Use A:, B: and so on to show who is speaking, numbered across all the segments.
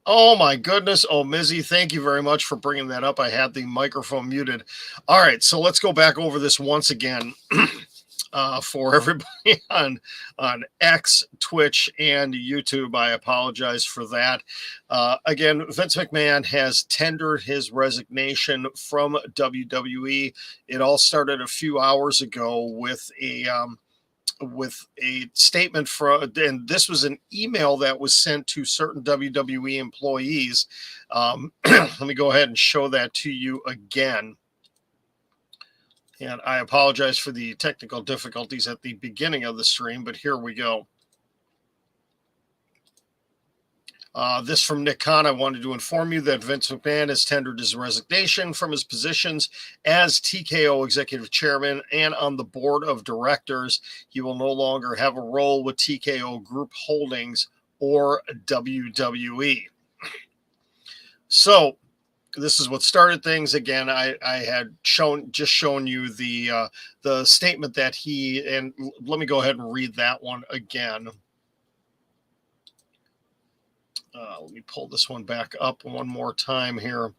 A: Oh my goodness. Oh, Mizzy, thank you very much for bringing that up. I had the microphone muted. All right, so let's go back over this once again. For everybody on X, Twitch, and YouTube. I apologize for that. Again, Vince McMahon has tendered his resignation from WWE. It all started a few hours ago with a statement from, and this was an email that was sent to certain WWE employees. Let me go ahead and show that to you again. And I apologize for the technical difficulties at the beginning of the stream, but here we go. This from Nick Khan. I wanted to inform you that Vince McMahon has tendered his resignation from his positions as TKO executive chairman and on the board of directors. He will no longer have a role with TKO Group Holdings or WWE. So, this is what started things. Again, I had shown you the statement that he, and let me go ahead and read that one again. Let me pull this one back up one more time here.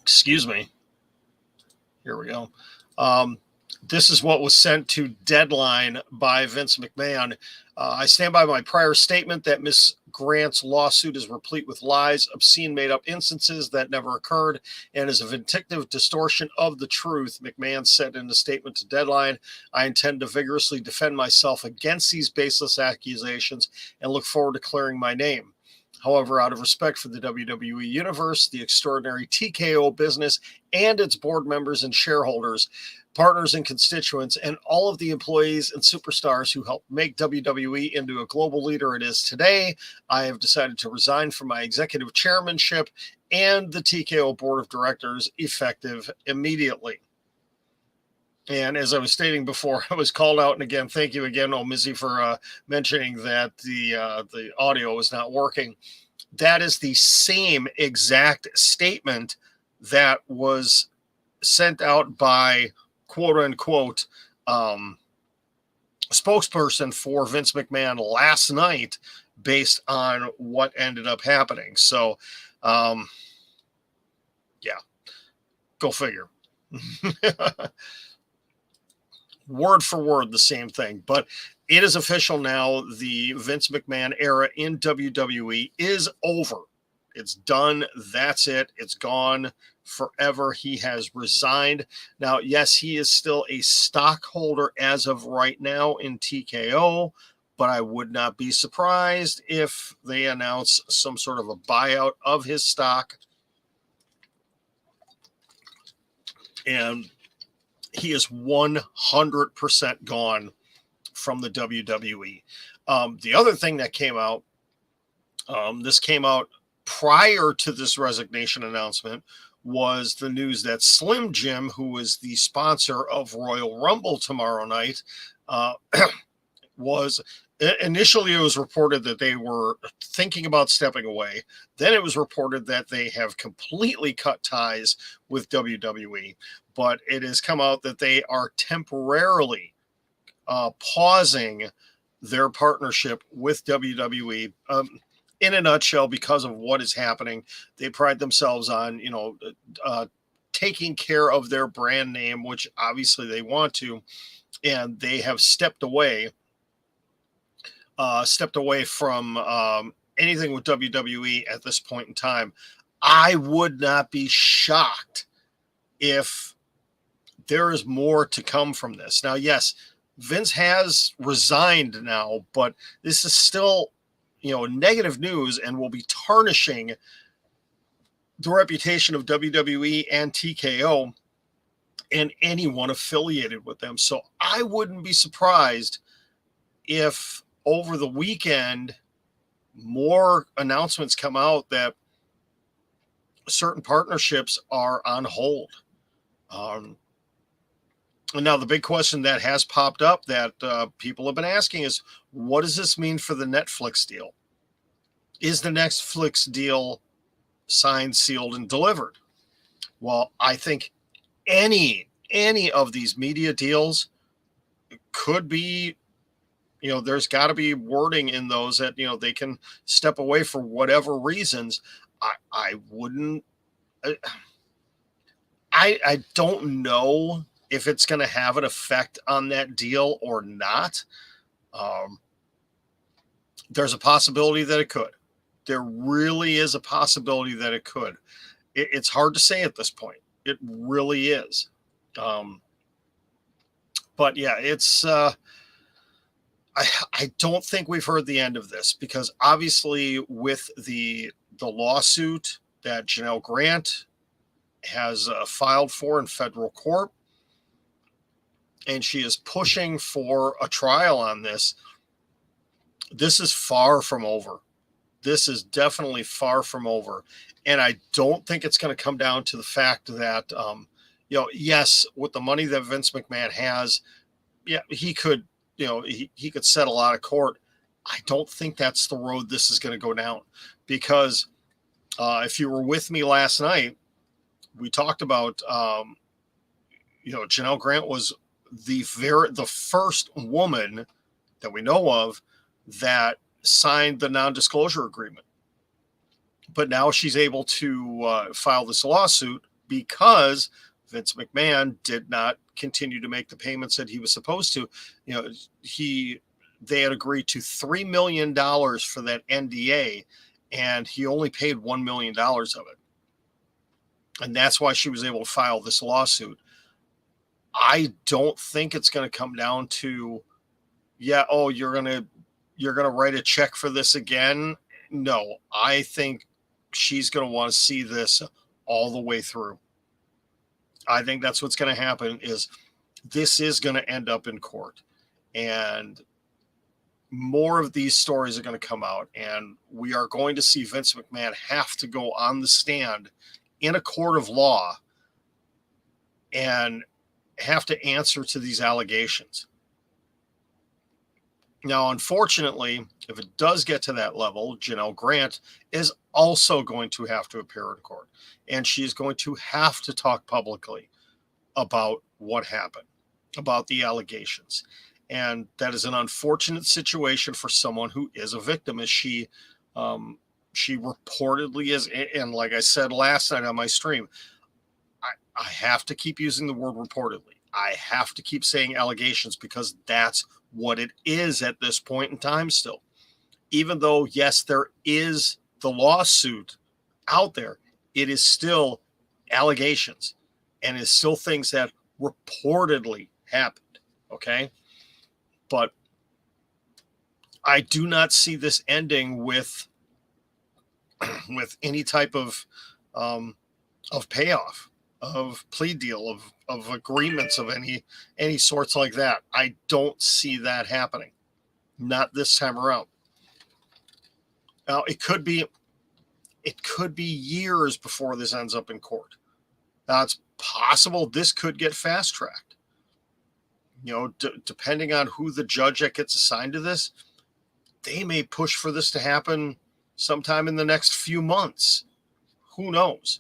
A: Excuse me. Here we go. This is what was sent to Deadline by Vince McMahon. I stand by my prior statement that Ms. Grant's lawsuit is replete with lies, obscene made-up instances that never occurred, and is a vindictive distortion of the truth, McMahon said in a statement to Deadline. I intend to vigorously defend myself against these baseless accusations and look forward to clearing my name. However, out of respect for the WWE Universe, the extraordinary TKO business, and its board members and shareholders, partners and constituents, and all of the employees and superstars who helped make WWE into a global leader it is today, I have decided to resign from my executive chairmanship and the TKO board of directors effective immediately. And as I was stating before, I was called out. And again, thank you again, Mizzy, for mentioning that the audio is not working. That is the same exact statement that was sent out by quote unquote spokesperson for Vince McMahon last night based on what ended up happening. So, yeah, go figure. Word for word, the same thing. But it is official now. The Vince McMahon era in WWE is over. It's done. That's it. It's gone forever. He has resigned. Now, yes, he is still a stockholder as of right now in TKO, but I would not be surprised if they announce some sort of a buyout of his stock. And he is 100% gone from the WWE. The other thing that came out, this came out prior to this resignation announcement, was the news that Slim Jim, who is the sponsor of Royal Rumble tomorrow night, was initially it was reported that they were thinking about stepping away. Then it was reported that they have completely cut ties with WWE, but it has come out that they are temporarily pausing their partnership with WWE. In a nutshell, because of what is happening, they pride themselves on, taking care of their brand name, which obviously they want to, and they have stepped away from anything with WWE at this point in time. I would not be shocked if there is more to come from this. Now, yes, Vince has resigned now, but this is still, negative news and will be tarnishing the reputation of WWE and TKO and anyone affiliated with them. So I wouldn't be surprised if over the weekend more announcements come out that certain partnerships are on hold. And now the big question that has popped up that people have been asking is, what does this mean for the Netflix deal? Is the Netflix deal signed, sealed, and delivered? Well, I think any of these media deals could be, there's got to be wording in those that, they can step away for whatever reasons. I wouldn't, I don't know if it's going to have an effect on that deal or not. There's a possibility that it could. There really is a possibility that it could. It's hard to say at this point. It really is. But yeah, it's, I don't think we've heard the end of this, because obviously with the lawsuit that Janelle Grant has filed for in federal court, and she is pushing for a trial on this. This is far from over. This is definitely far from over. And I don't think it's going to come down to the fact that, yes, with the money that Vince McMahon has, yeah, he could, he could settle out of court. I don't think that's the road this is going to go down, because if you were with me last night, we talked about, Janelle Grant was the first woman that we know of that signed the non-disclosure agreement. But now she's able to file this lawsuit because Vince McMahon did not continue to make the payments that he was supposed to. They had agreed to $3 million for that NDA, and he only paid $1 million of it. And that's why she was able to file this lawsuit. I don't think it's going to come down to, you're going to write a check for this again. No, I think she's going to want to see this all the way through. I think that's what's going to happen. Is this is going to end up in court, and more of these stories are going to come out, and we are going to see Vince McMahon have to go on the stand in a court of law and have to answer to these allegations. Now, unfortunately, if it does get to that level, Janelle Grant is also going to have to appear in court, and she is going to have to talk publicly about what happened, about the allegations. And that is an unfortunate situation for someone who is a victim, as she reportedly is. And like I said last night on my stream, I have to keep using the word reportedly. I have to keep saying allegations, because that's what it is at this point in time still. Even though, yes, there is the lawsuit out there, it is still allegations, and it's still things that reportedly happened. Okay. But I do not see this ending with any type of payoff, of plea deal, of agreements of any sorts like that. I don't see that happening. Not this time around. Now, it could be years before this ends up in court. Now, it's possible this could get fast-tracked. Depending on who the judge that gets assigned to this, they may push for this to happen sometime in the next few months. Who knows?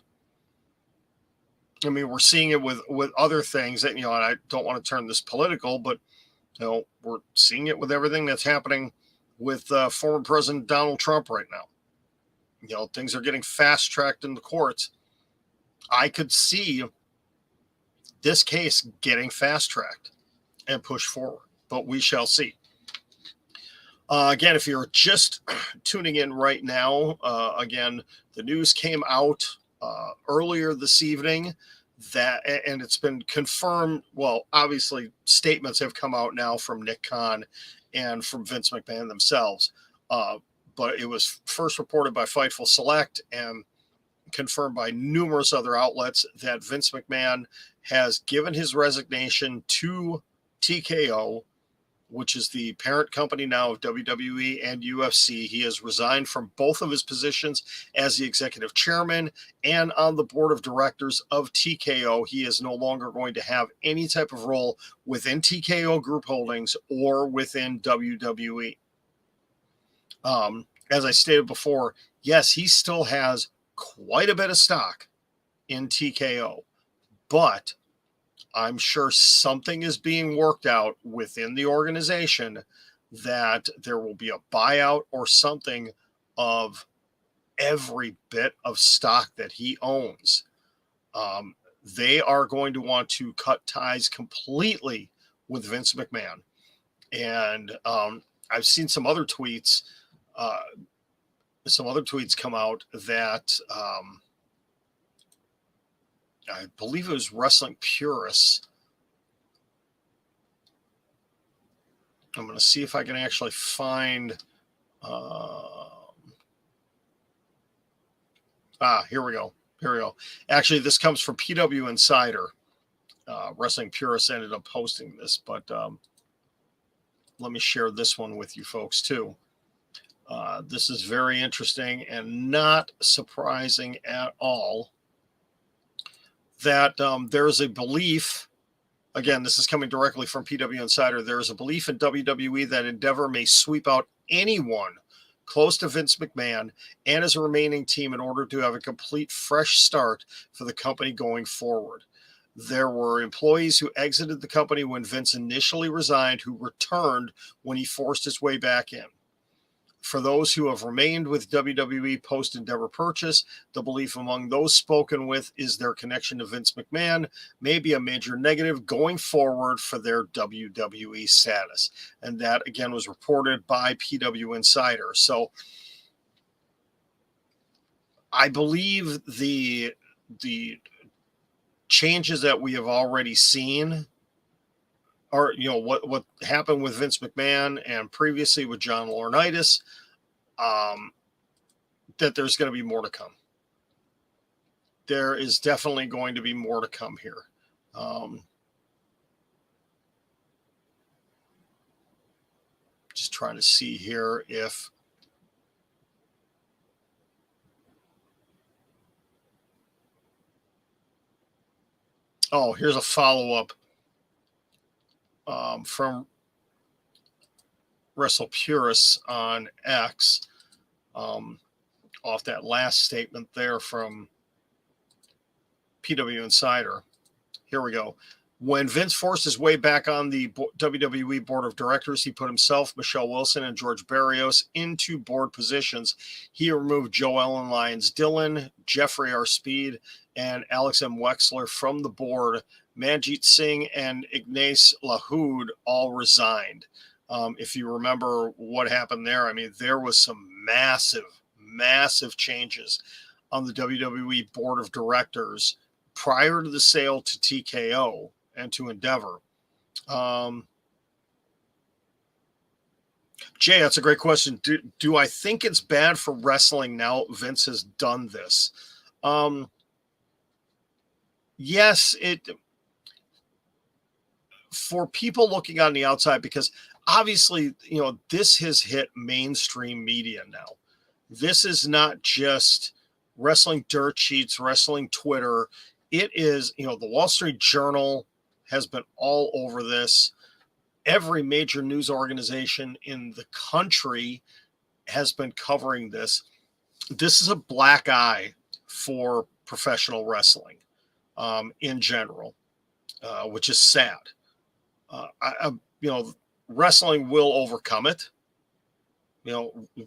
A: I mean, we're seeing it with other things that, and I don't want to turn this political, but, we're seeing it with everything that's happening with former President Donald Trump right now. Things are getting fast-tracked in the courts. I could see this case getting fast-tracked and pushed forward, but we shall see. Again, if you're just tuning in right now, again, the news came out earlier this evening and it's been confirmed. Well, obviously, statements have come out now from Nick Khan and from Vince McMahon themselves, but it was first reported by Fightful Select and confirmed by numerous other outlets that Vince McMahon has given his resignation to TKO, which is the parent company now of WWE and UFC. He has resigned from both of his positions as the executive chairman and on the board of directors of TKO. He is no longer going to have any type of role within TKO Group Holdings or within WWE. As I stated before, yes, he still has quite a bit of stock in TKO, but I'm sure something is being worked out within the organization that there will be a buyout or something of every bit of stock that he owns. They are going to want to cut ties completely with Vince McMahon. And I've seen some other tweets come out that I believe it was Wrestling Purists. I'm going to see if I can actually find. Here we go. Actually, this comes from PW Insider. Wrestling Purists ended up posting this, but let me share this one with you folks too. This is very interesting and not surprising at all that there's a belief. Again, this is coming directly from PW Insider. There is a belief in WWE that Endeavor may sweep out anyone close to Vince McMahon and his remaining team in order to have a complete fresh start for the company going forward. There were employees who exited the company when Vince initially resigned who returned when he forced his way back in. For those who have remained with WWE post-Endeavor purchase, the belief among those spoken with is their connection to Vince McMahon may be a major negative going forward for their WWE status. And that, again, was reported by PW Insider. So I believe the changes that we have already seen are, what happened with Vince McMahon and previously with John Laurinaitis, that there's going to be more to come. There is definitely going to be more to come here. Just trying to see here if here's a follow-up from Wrestle Purists on X, off that last statement there from PW Insider. Here we go. When Vince forced his way back on the WWE board of directors, he put himself, Michelle Wilson, and George Barrios into board positions. He removed Joe Ellen Lyons Dillon, Jeffrey R. Speed, and Alex M. Wexler from the board. Manjit Singh and Ignace Lahoud all resigned. If you remember what happened there, I mean, there was some massive changes on the WWE board of directors prior to the sale to TKO and to Endeavor. Jay, that's a great question. Do I think it's bad for wrestling now Vince has done this? Yes, for people looking on the outside, because obviously, this has hit mainstream media now. This is not just wrestling dirt sheets, wrestling Twitter. It is, the Wall Street Journal has been all over this. Every major news organization in the country has been covering this. This is a black eye for professional wrestling in general, which is sad. Wrestling will overcome it.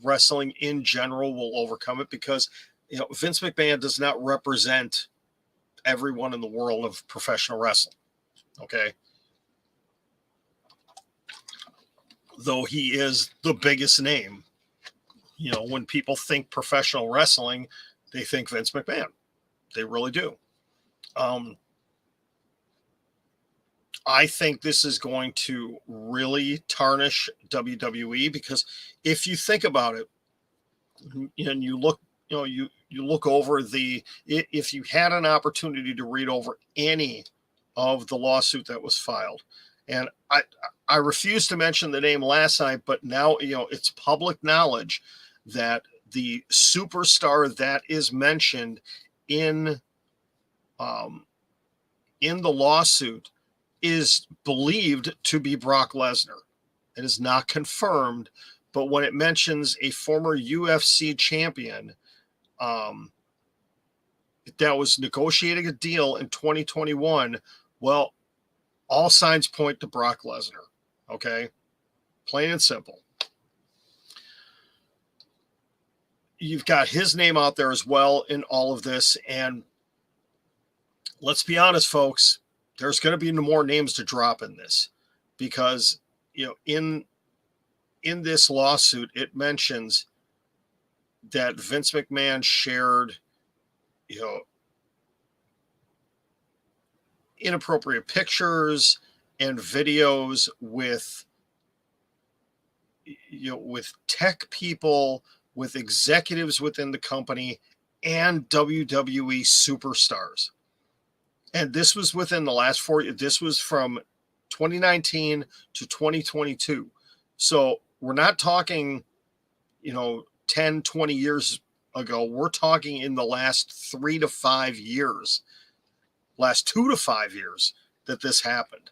A: Wrestling in general will overcome it because, Vince McMahon does not represent everyone in the world of professional wrestling. Okay. Though he is the biggest name, when people think professional wrestling, they think Vince McMahon. They really do. I think this is going to really tarnish WWE because if you think about it, and you look, you look over if you had an opportunity to read over any of the lawsuit that was filed, and I refused to mention the name last night, but now, it's public knowledge that the superstar that is mentioned in the lawsuit is believed to be Brock Lesnar. It is not confirmed, but when it mentions a former UFC champion that was negotiating a deal in 2021, well, all signs point to Brock Lesnar. Okay. Plain and simple. You've got his name out there as well in all of this. And let's be honest, folks, there's going to be no more names to drop in this because, in this lawsuit, it mentions that Vince McMahon shared, inappropriate pictures and videos with tech people, with executives within the company, and WWE superstars. And this was within the last 4 years. This was from 2019 to 2022. So we're not talking, 10, 20 years ago. We're talking in the last 3 to 5 years, last 2 to 5 years that this happened.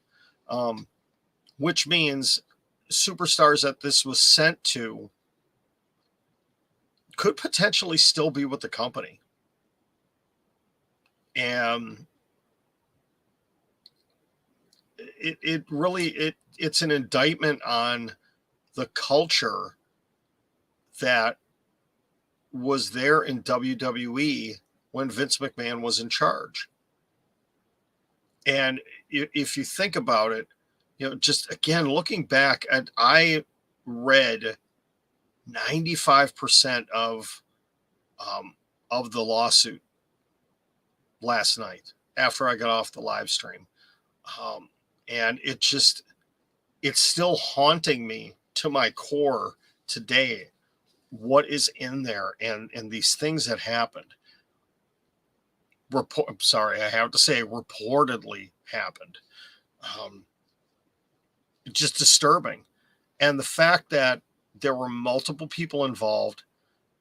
A: Which means superstars that this was sent to could potentially still be with the company. And it's an indictment on the culture that was there in WWE when Vince McMahon was in charge. And if you think about it, just again, looking back I read 95% of the lawsuit last night after I got off the live stream. And it's still haunting me to my core today, what is in there and these things that happened. I have to say reportedly happened. Just disturbing. And the fact that there were multiple people involved,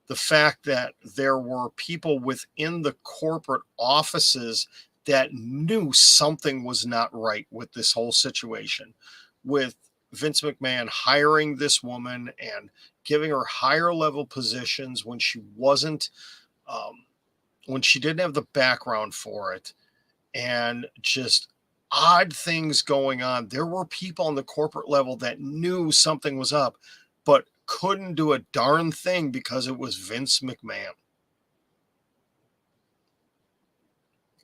A: the fact that there were people within the corporate offices that knew something was not right with this whole situation, with Vince McMahon hiring this woman and giving her higher level positions when she wasn't, when she didn't have the background for it, and just odd things going on. There were people on the corporate level that knew something was up, but couldn't do a darn thing because it was Vince McMahon.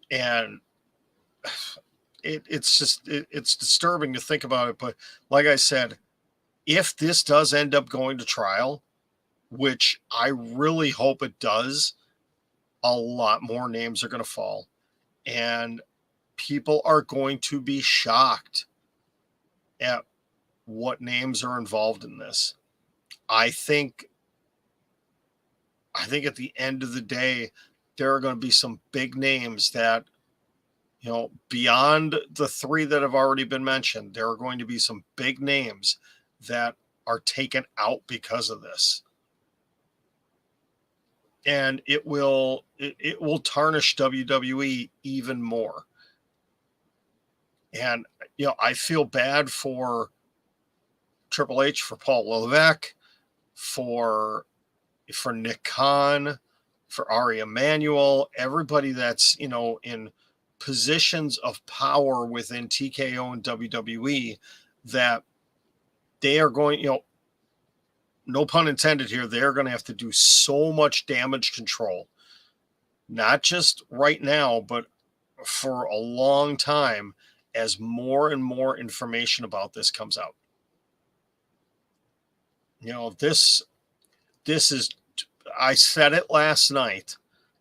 A: And it's disturbing to think about it. But like I said, if this does end up going to trial, which I really hope it does, a lot more names are going to fall. And people are going to be shocked at what names are involved in this. I think at the end of the day, there are going to be some big names that, beyond the 3 that have already been mentioned, there are going to be some big names that are taken out because of this. And it will tarnish WWE even more. And, I feel bad for Triple H, for Paul Levesque, for Nick Khan, for Ari Emanuel, everybody that's, in positions of power within TKO and WWE, that they are going, no pun intended here, they're going to have to do so much damage control, not just right now, but for a long time, as more and more information about this comes out. This is, I said it last night,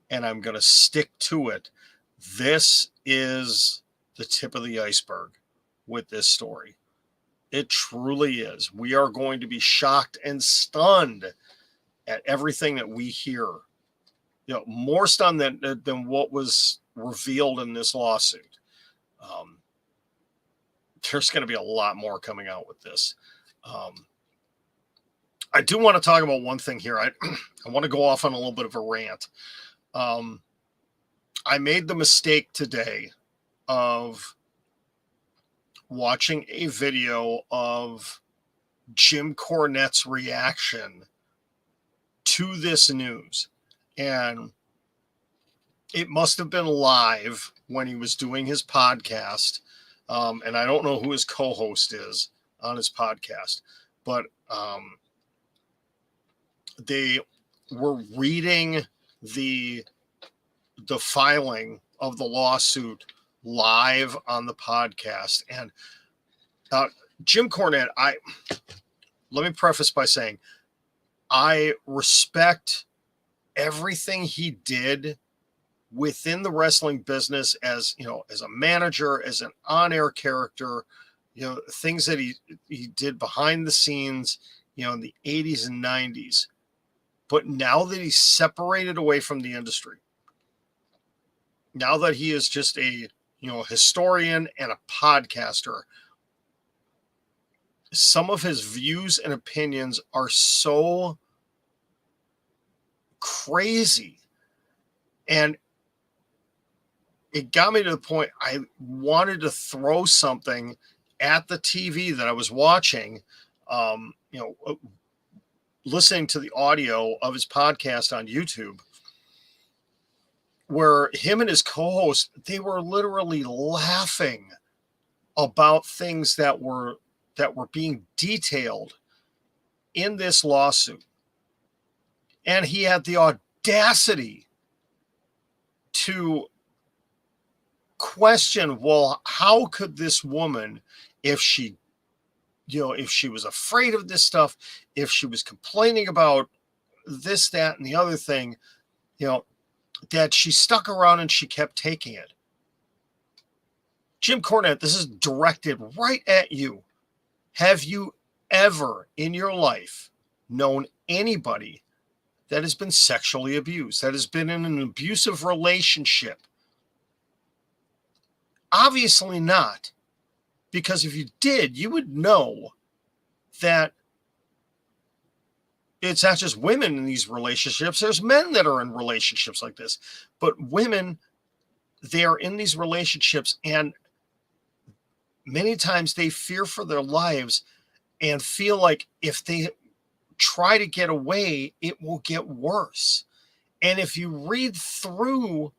A: and I'm going to stick to it. This is the tip of the iceberg with this story. It truly is. We are going to be shocked and stunned at everything that we hear. More stunned than what was revealed in this lawsuit. There's going to be a lot more coming out with this. I do want to talk about one thing here. I want to go off on a little bit of a rant. I made the mistake today of watching a video of Jim Cornette's reaction to this news. And it must have been live when he was doing his podcast. And I don't know who his co-host is on his podcast. but they were reading the filing of the lawsuit live on the podcast. And Jim Cornette, let me preface by saying I respect everything he did within the wrestling business, as as a manager, as an on-air character, things that he did behind the scenes, in the 80s and 90s. But now that he's separated away from the industry, now that he is just a historian and a podcaster, some of his views and opinions are so crazy. And it got me to the point I wanted to throw something at the TV that I was watching, listening to the audio of his podcast on YouTube, where him and his co-host, they were literally laughing about things that were being detailed in this lawsuit. And he had the audacity to question, well, how could this woman, if she was afraid of this stuff, if she was complaining about this, that, and the other thing, that she stuck around and she kept taking it. Jim Cornette, this is directed right at you. Have you ever in your life known anybody that has been sexually abused, that has been in an abusive relationship? Obviously not. Because if you did, you would know that it's not just women in these relationships. There's men that are in relationships like this. But women, they are in these relationships, and many times they fear for their lives and feel like if they try to get away, it will get worse. And if you read through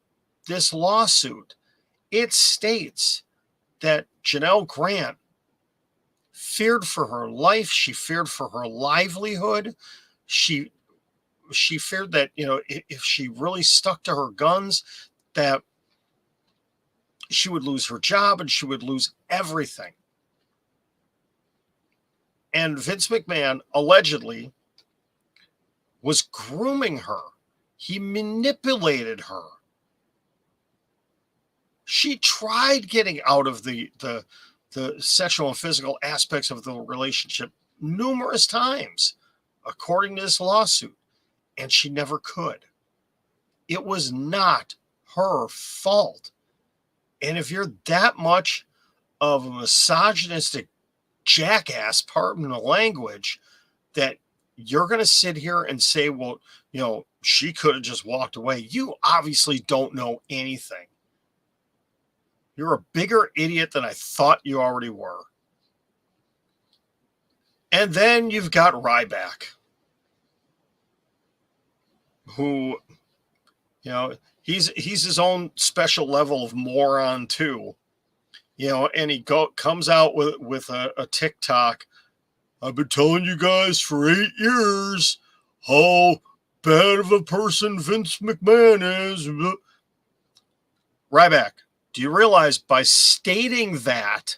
A: this lawsuit, it states that Janelle Grant feared for her life. She feared for her livelihood. She feared that, if she really stuck to her guns, that she would lose her job and she would lose everything. And Vince McMahon allegedly was grooming her. He manipulated her. She tried getting out of the sexual and physical aspects of the relationship numerous times, according to this lawsuit, and she never could. It was not her fault. And if you're that much of a misogynistic jackass, pardon the language, that you're going to sit here and say, well, she could have just walked away, you obviously don't know anything. You're a bigger idiot than I thought you already were. And then you've got Ryback, who, he's his own special level of moron too. And he comes out with a TikTok. I've been telling you guys for 8 years how bad of a person Vince McMahon is. Ryback, do you realize by stating that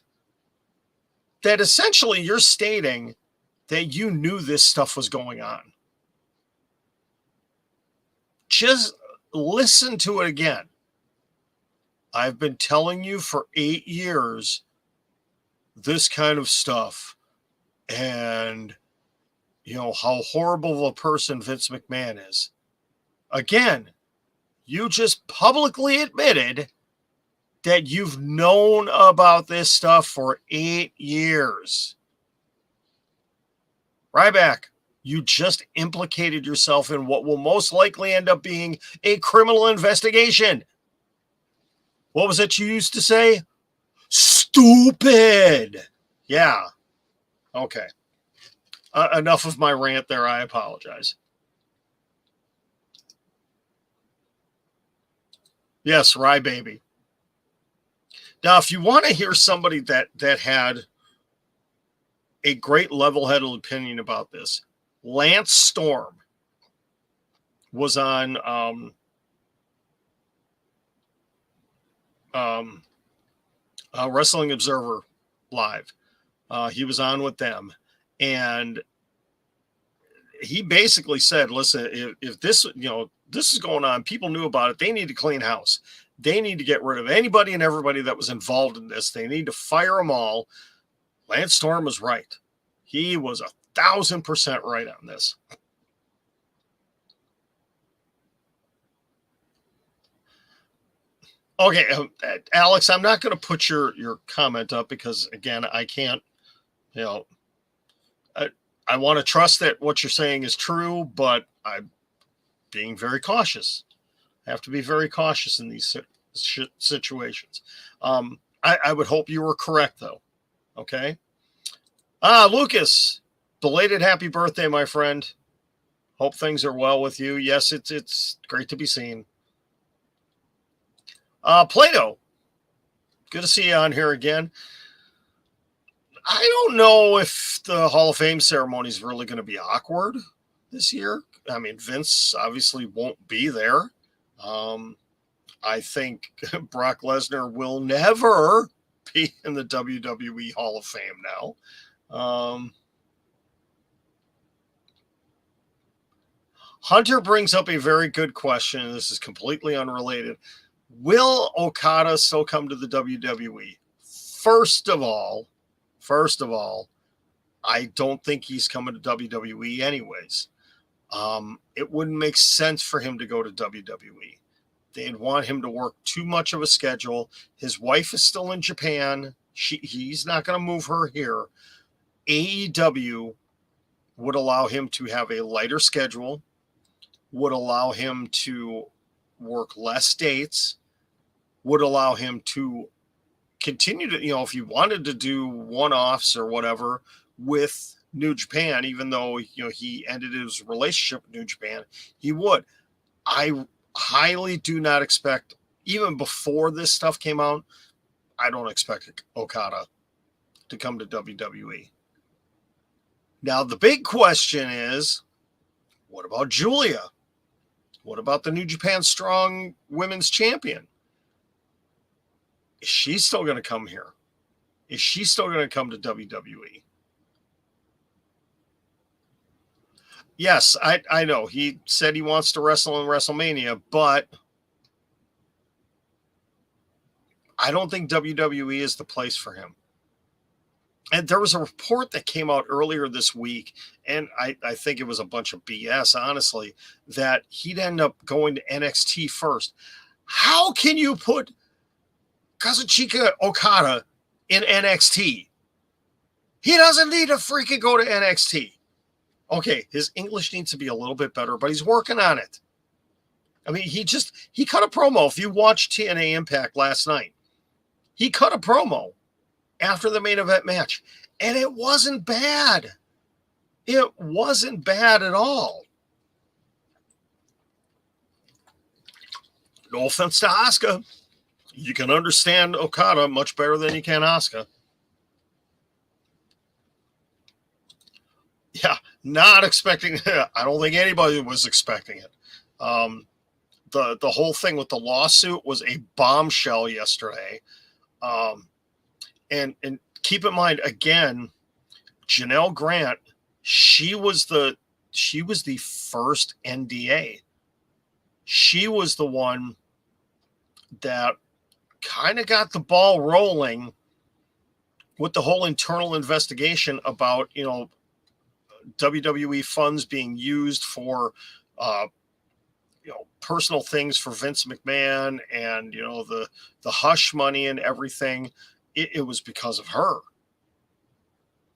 A: essentially you're stating that you knew this stuff was going on? Just listen to it again. I've been telling you for 8 years this kind of stuff, and how horrible of a person Vince McMahon is. Again, you just publicly admitted that you've known about this stuff for 8 years. Ryback, you just implicated yourself in what will most likely end up being a criminal investigation. What was it you used to say? Stupid. Yeah. Okay. Enough of my rant there. I apologize. Yes, Rybaby. Now, if you want to hear somebody that had a great level-headed opinion about this. Lance Storm was on Wrestling Observer Live. He was on with them, and he basically said, listen, if this, this is going on, people knew about it, they need to clean house. They need to get rid of anybody and everybody that was involved in this. They need to fire them all. Lance Storm was right. He was 1,000% right on this. Okay, Alex, I'm not going to put your comment up because, again, I can't, I want to trust that what you're saying is true, but I'm being very cautious. I have to be very cautious in these situations. I would hope you were correct, though. Okay. Lucas, belated happy birthday, my friend. Hope things are well with you. Yes, it's great to be seen. Plato, good to see you on here again. I don't know if the Hall of Fame ceremony is really going to be awkward this year. I mean, Vince obviously won't be there. I think Brock Lesnar will never be in the WWE Hall of Fame now. Hunter brings up a very good question. This is completely unrelated. Will Okada still come to the WWE? First of all, I don't think he's coming to WWE anyways. It wouldn't make sense for him to go to WWE. They'd want him to work too much of a schedule. His wife is still in Japan. He's not going to move her here. AEW would allow him to have a lighter schedule, would allow him to work less dates, would allow him to continue to, if he wanted to do one-offs or whatever with New Japan, even though, he ended his relationship with New Japan, he would. I highly do not expect, even before this stuff came out, I don't expect Okada to come to WWE. Now, the big question is, what about Julia? What about the New Japan Strong Women's Champion? Is she still going to come here? Is she still going to come to WWE? Yes, I know. He said he wants to wrestle in WrestleMania, but I don't think WWE is the place for him. And there was a report that came out earlier this week, and I think it was a bunch of BS, honestly, that he'd end up going to NXT first. How can you put Kazuchika Okada in NXT? He doesn't need to freaking go to NXT. Okay, his English needs to be a little bit better, but he's working on it. I mean, he cut a promo. If you watched TNA Impact last night, he cut a promo after the main event match, and it wasn't bad. It wasn't bad at all. No offense to Asuka. You can understand Okada much better than you can Asuka. Yeah, not expecting. I don't think anybody was expecting it. The whole thing with the lawsuit was a bombshell yesterday. And keep in mind, again, Janelle Grant, she was the first NDA. She was the one that kind of got the ball rolling with the whole internal investigation about, WWE funds being used for, personal things for Vince McMahon and, the hush money and everything. It was because of her.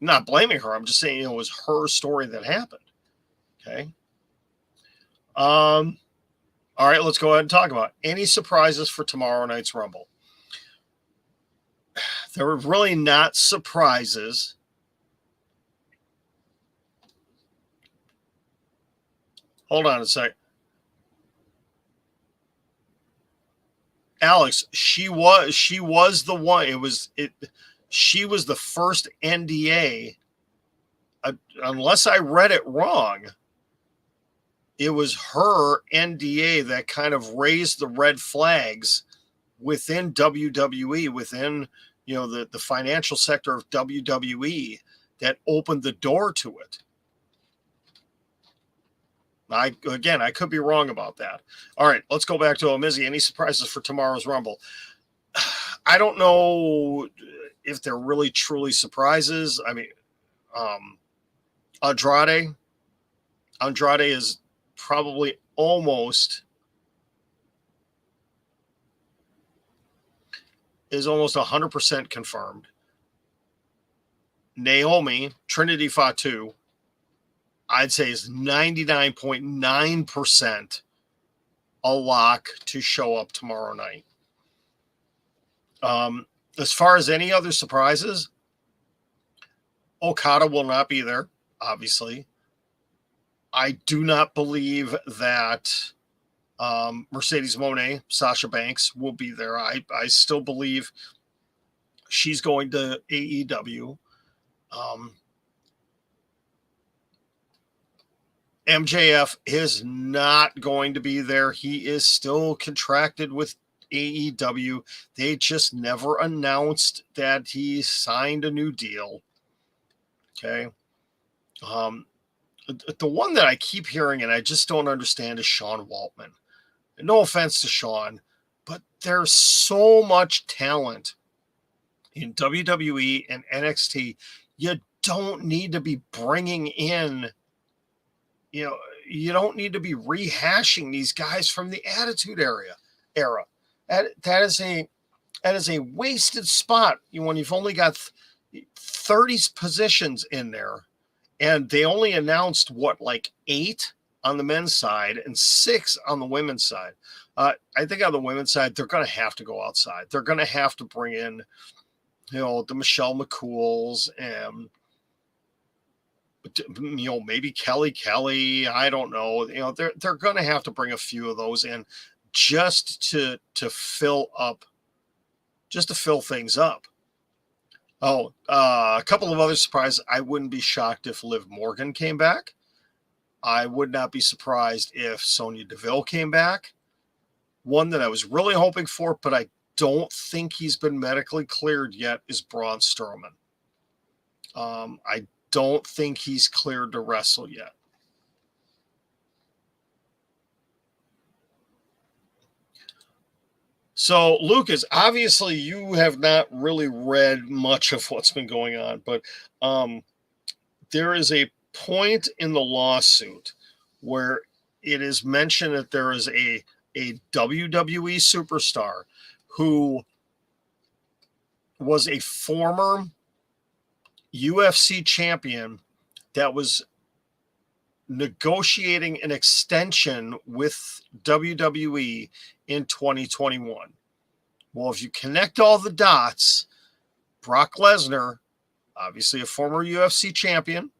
A: I'm not blaming her. I'm just saying it was her story that happened. Okay. All right, let's go ahead and talk about any surprises for tomorrow night's Rumble. There were really not surprises. Hold on a sec. Alex, she was the one. She was the first NDA unless I read it wrong, it was her NDA that kind of raised the red flags within WWE, within, you know, the financial sector of WWE, that opened the door to it. I could be wrong about that. All right, let's go back to Omizzy. Any surprises for tomorrow's Rumble? I don't know if they're really truly surprises. I mean, Andrade is probably almost 100% confirmed. Naomi, Trinity Fatu, I'd say is 99.9% a lock to show up tomorrow night. As far as any other surprises, Okada will not be there, obviously. I do not believe that Mercedes Moné, Sasha Banks, will be there. I still believe she's going to AEW. MJF is not going to be there. He is still contracted with AEW. They just never announced that he signed a new deal. Okay. The one that I keep hearing and I just don't understand is Sean Waltman. And no offense to Sean, but there's so much talent in WWE and NXT. You don't need to be bringing in, you know, you don't need to be rehashing these guys from the Attitude Era. That is a wasted spot when you've only got 30 positions in there, and they only announced like 8 on the men's side and 6 on the women's side. I think on the women's side, they're going to have to go outside. They're going to have to bring in, you know, the Michelle McCools and, you know, maybe Kelly. I don't know. You know, they're going to have to bring a few of those in just to fill things up. Oh, a couple of other surprises. I wouldn't be shocked if Liv Morgan came back. I would not be surprised if Sonya Deville came back. One that I was really hoping for, but I don't think he's been medically cleared yet, is Braun Strowman. I don't think he's cleared to wrestle yet. So, Lucas, obviously you have not really read much of what's been going on, but there is a point in the lawsuit where it is mentioned that there is a WWE superstar who was a former UFC champion that was negotiating an extension with WWE in 2021. Well, if you connect all the dots, Brock Lesnar, obviously a former UFC champion,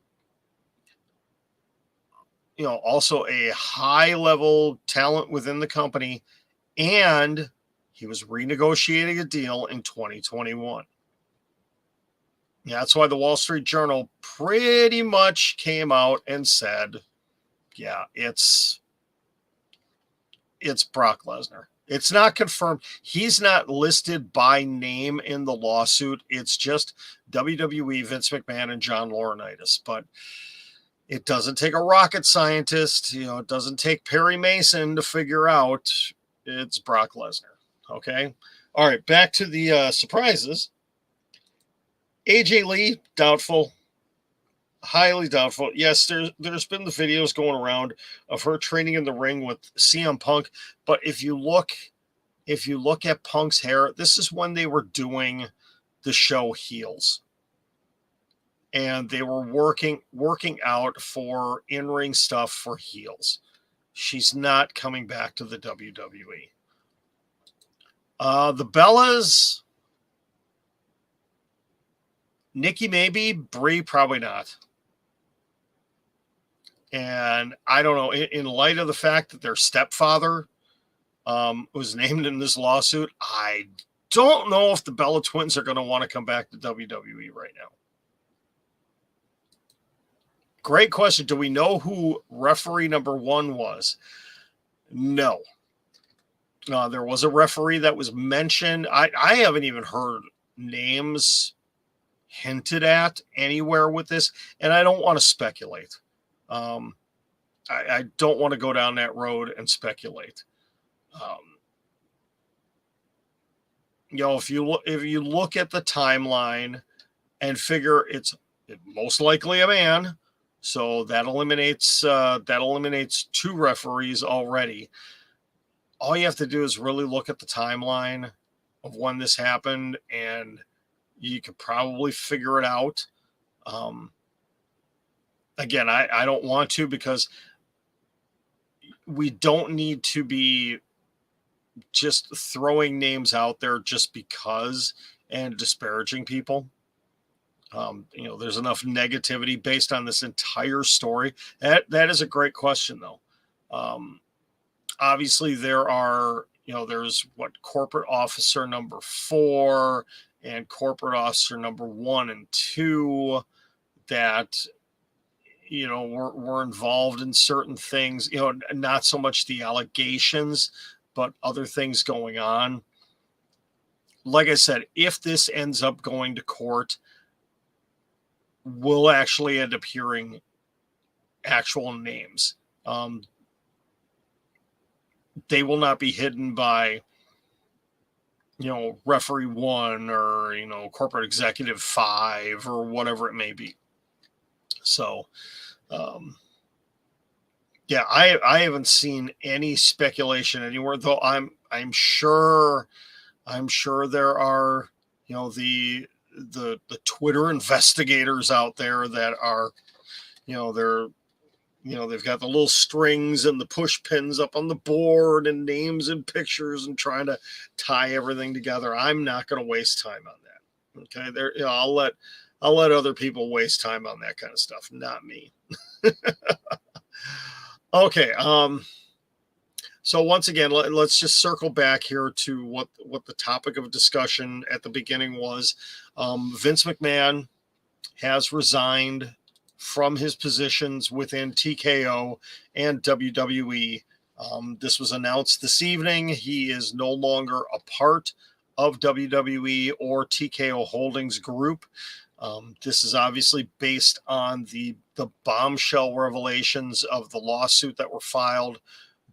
A: you know, also a high-level talent within the company, and he was renegotiating a deal in 2021. That's why the Wall Street Journal pretty much came out and said, yeah, it's Brock Lesnar. It's not confirmed. He's not listed by name in the lawsuit. It's just WWE, Vince McMahon, and John Laurinaitis. But it doesn't take a rocket scientist. You know, it doesn't take Perry Mason to figure out it's Brock Lesnar. Okay? All right, back to the surprises. AJ Lee, doubtful. Highly doubtful. Yes, there's been the videos going around of her training in the ring with CM Punk, but if you look at Punk's hair, this is when they were doing the show Heels, and they were working out for in-ring stuff for Heels. She's not coming back to the WWE. The Bellas, Nikki maybe, Brie probably not. And I don't know, in light of the fact that their stepfather was named in this lawsuit, I don't know if the Bella Twins are going to want to come back to WWE right now. Great question. Do we know who referee number 1 was? No. There was a referee that was mentioned. I haven't even heard names hinted at anywhere with this, and I don't want to speculate. I don't want to go down that road and speculate. If you look at the timeline and figure it's most likely a man, so that eliminates 2 referees already. All you have to do is really look at the timeline of when this happened, and you could probably figure it out. Again, I don't want to, because we don't need to be just throwing names out there just because and disparaging people. There's enough negativity based on this entire story. That is a great question, though. Obviously, there's corporate officer number 4 and corporate officer number 1 and 2 that were involved in certain things. Not so much the allegations, but other things going on. Like I said, if this ends up going to court, we'll actually end up hearing actual names. They will not be hidden by, referee 1 or, corporate executive 5 or whatever it may be. So, I haven't seen any speculation anywhere, though I'm sure there are, the Twitter investigators out there that are, they've got the little strings and the push pins up on the board and names and pictures and trying to tie everything together. I'm not going to waste time on that. Okay. I'll let other people waste time on that kind of stuff. Not me. Okay. So once again, let's just circle back here to what the topic of discussion at the beginning was. Vince McMahon has resigned from his positions within TKO and WWE. This was announced this evening. He is no longer a part of WWE or TKO Holdings Group. This is obviously based on the bombshell revelations of the lawsuit that were filed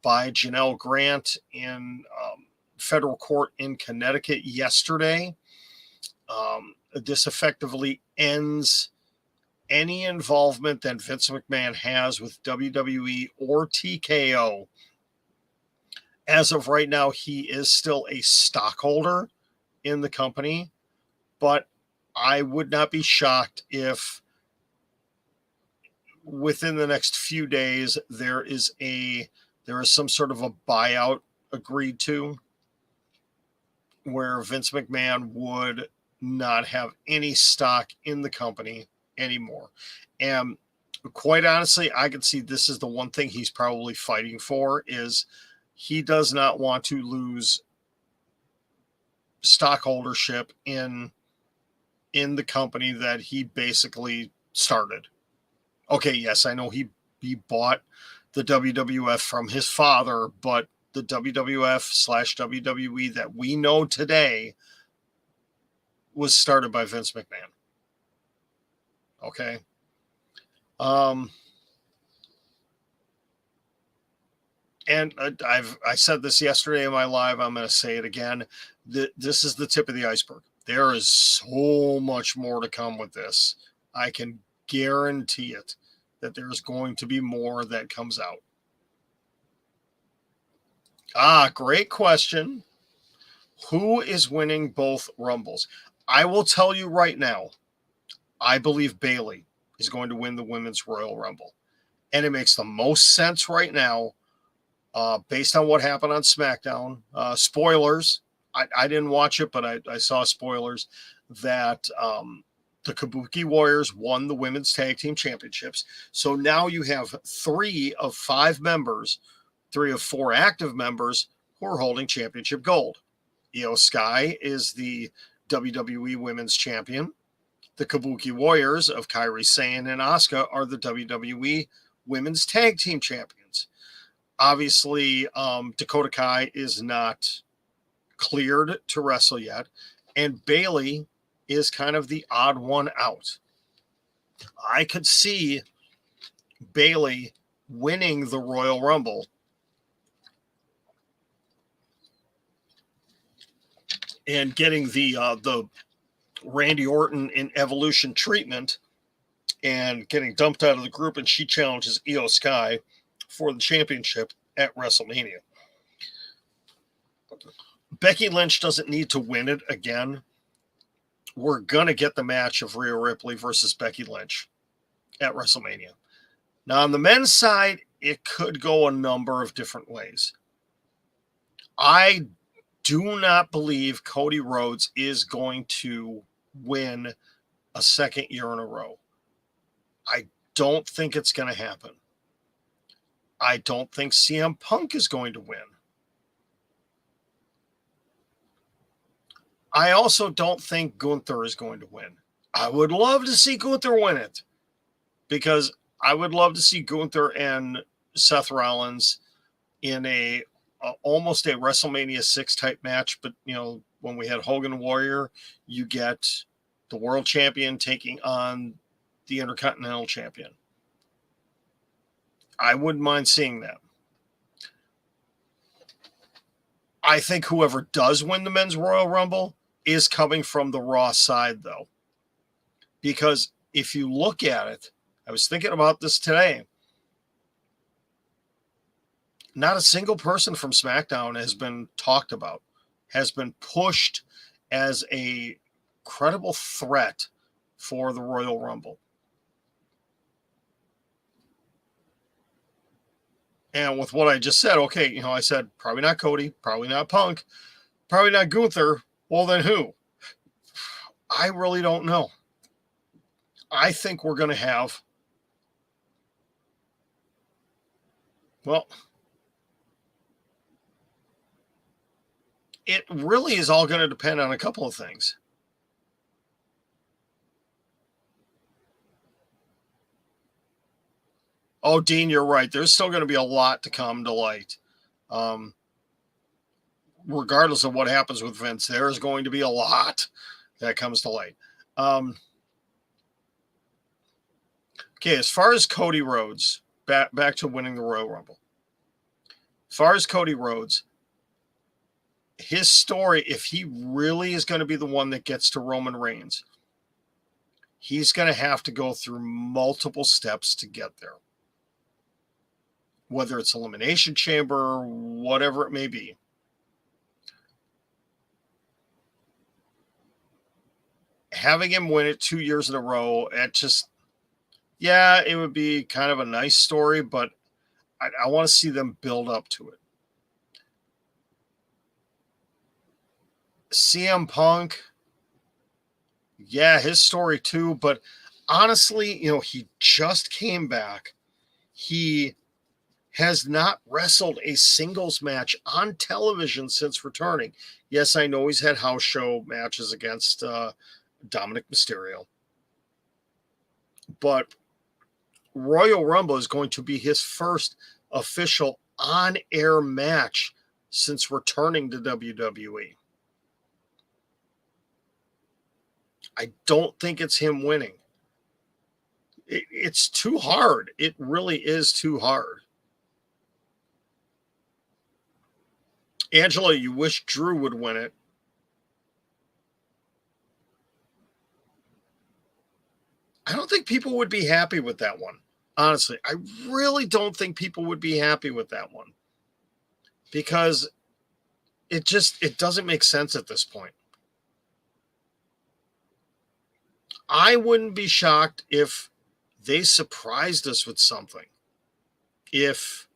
A: by Janelle Grant in federal court in Connecticut yesterday. This effectively ends any involvement that Vince McMahon has with WWE or TKO. As of right now, he is still a stockholder in the company, but I would not be shocked if within the next few days there is some sort of a buyout agreed to where Vince McMahon would not have any stock in the company anymore. And quite honestly, I can see this is the one thing he's probably fighting for, is he does not want to lose stockholdership in the company that he basically started. Okay, yes, I know he bought the WWF from his father, but the WWF/WWE that we know today was started by Vince McMahon. Okay. And I said this yesterday in my live. I'm going to say it again. This is the tip of the iceberg. There is so much more to come with this. I can guarantee it, that there's going to be more that comes out. Great question. Who is winning both Rumbles? I will tell you right now, I believe Bayley is going to win the Women's Royal Rumble. And it makes the most sense right now, based on what happened on SmackDown. Spoilers. I didn't watch it, but I saw spoilers that the Kabuki Warriors won the Women's Tag Team Championships. So now you have 3 of 5 members, 3 of 4 active members who are holding championship gold. Io Sky is the WWE Women's Champion. The Kabuki Warriors of Kairi Sane and Asuka are the WWE Women's Tag Team Champions. Obviously, Dakota Kai is not cleared to wrestle yet, and Bayley is kind of the odd one out. I could see Bayley winning the Royal Rumble and getting the Randy Orton in Evolution treatment and getting dumped out of the group, and she challenges Io Sky for the championship at WrestleMania. Becky Lynch doesn't need to win it again. We're going to get the match of Rhea Ripley versus Becky Lynch at WrestleMania. Now, on the men's side, it could go a number of different ways. I do not believe Cody Rhodes is going to win a second year in a row. I don't think it's going to happen. I don't think CM Punk is going to win. I also don't think Gunther is going to win. I would love to see Gunther win it, because I would love to see Gunther and Seth Rollins in almost a WrestleMania 6 type match. But, when we had Hogan Warrior, you get the world champion taking on the Intercontinental champion. I wouldn't mind seeing that. I think whoever does win the men's Royal Rumble is coming from the Raw side, though. Because if you look at it, I was thinking about this today. Not a single person from SmackDown has been talked about, has been pushed as a credible threat for the Royal Rumble. And with what I just said, okay, I said probably not Cody, probably not Punk, probably not Gunther. Well, then who? I really don't know. I think we're going to have, it really is all going to depend on a couple of things. Oh, Dean, you're right. There's still going to be a lot to come to light. Regardless of what happens with Vince, there is going to be a lot that comes to light. Okay, as far as Cody Rhodes, back to winning the Royal Rumble. As far as Cody Rhodes, his story, if he really is going to be the one that gets to Roman Reigns, he's going to have to go through multiple steps to get there. Whether it's Elimination Chamber, whatever it may be. Having him win it 2 years in a row, it would be kind of a nice story, but I want to see them build up to it. CM Punk, his story too, but honestly, he just came back. He has not wrestled a singles match on television since returning. Yes, I know he's had house show matches against Dominic Mysterio. But Royal Rumble is going to be his first official on-air match since returning to WWE. I don't think it's him winning. It's too hard. It really is too hard. Angela, you wish Drew would win it. I don't think people would be happy with that one. Honestly, I really don't think people would be happy with that one. Because it doesn't make sense at this point. I wouldn't be shocked if they surprised us with something. If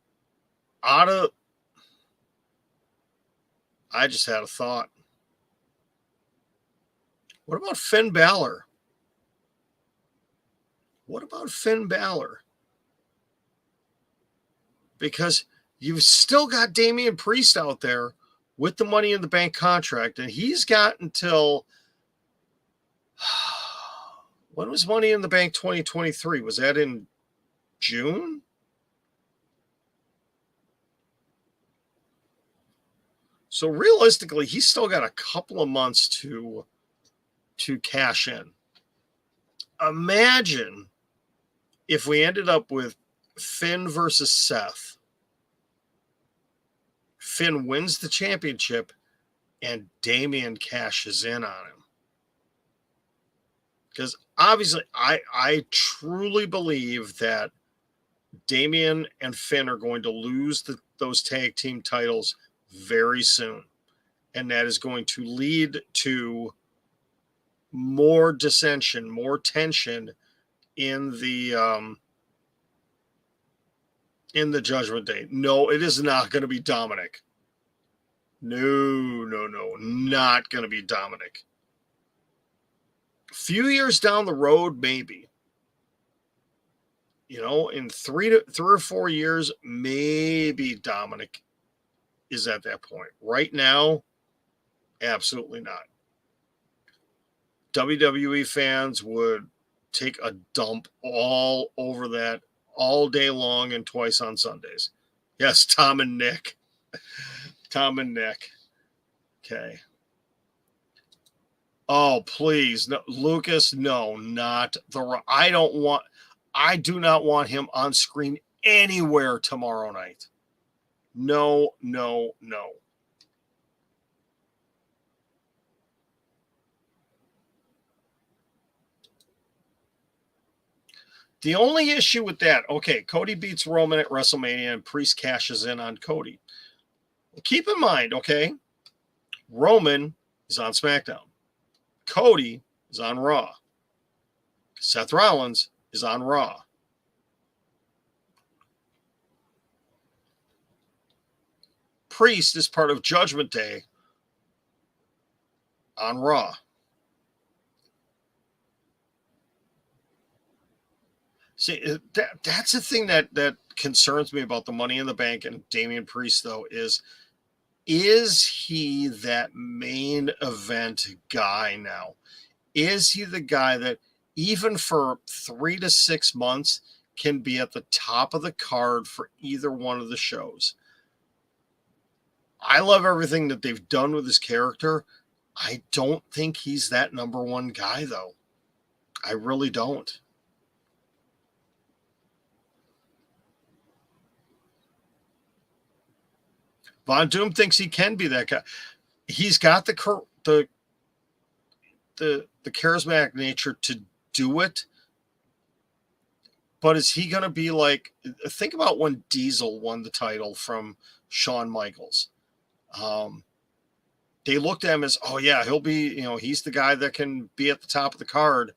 A: I just had a thought. What about Finn Balor? Because you've still got Damian Priest out there with the Money in the Bank contract, and he's got until When was Money in the Bank 2023? Was that in June? So realistically, he's still got a couple of months to cash in. Imagine if we ended up with Finn versus Seth. Finn wins the championship and Damian cashes in on him. Because obviously, I truly believe that Damian and Finn are going to lose those tag team titles very soon. And that is going to lead to more dissension, more tension in the Judgment Day. No, it is not going to be Dominic. No, not going to be Dominic. A few years down the road, maybe. In 3 or 4 years, maybe Dominic is at that point. Right now, absolutely not. WWE fans would take a dump all over that all day long and twice on Sundays. Yes, Tom and Nick. Tom and Nick. Okay. Oh, please. No, Lucas, no, not the... I do not want him on screen anywhere tomorrow night. No. The only issue with that, okay, Cody beats Roman at WrestleMania and Priest cashes in on Cody. Keep in mind, okay, Roman is on SmackDown. Cody is on Raw. Seth Rollins is on Raw. Priest is part of Judgment Day on Raw. See, that's the thing that concerns me about the Money in the Bank and Damian Priest, though, is he that main event guy now? Is he the guy that even for 3 to 6 months can be at the top of the card for either one of the shows? I love everything that they've done with his character. I don't think he's that number one guy, though. I really don't. Von Doom thinks he can be that guy. He's got the charismatic nature to do it. But is he going to be like... Think about when Diesel won the title from Shawn Michaels. They looked at him as, oh, yeah, he'll be... he's the guy that can be at the top of the card.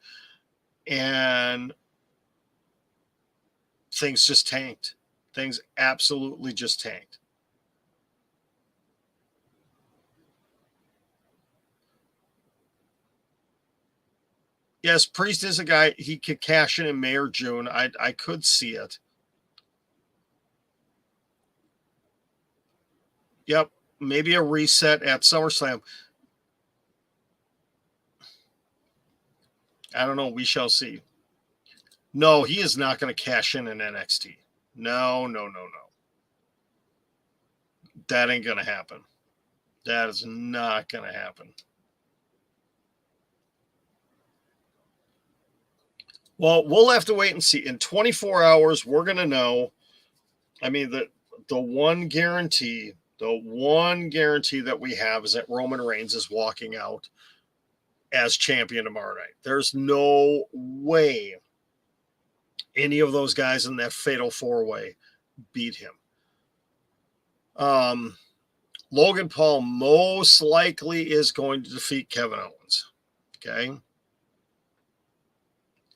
A: And things just tanked. Things absolutely just tanked. Yes, Priest is a guy, he could cash in May or June. I could see it. Yep, maybe a reset at SummerSlam. I don't know. We shall see. No, he is not going to cash in NXT. No. That ain't going to happen. That is not going to happen. Well, we'll have to wait and see. In 24 hours, we're going to know. I mean, the one guarantee that we have is that Roman Reigns is walking out as champion tomorrow night. There's no way any of those guys in that fatal 4-way beat him. Logan Paul most likely is going to defeat Kevin Owens. Okay.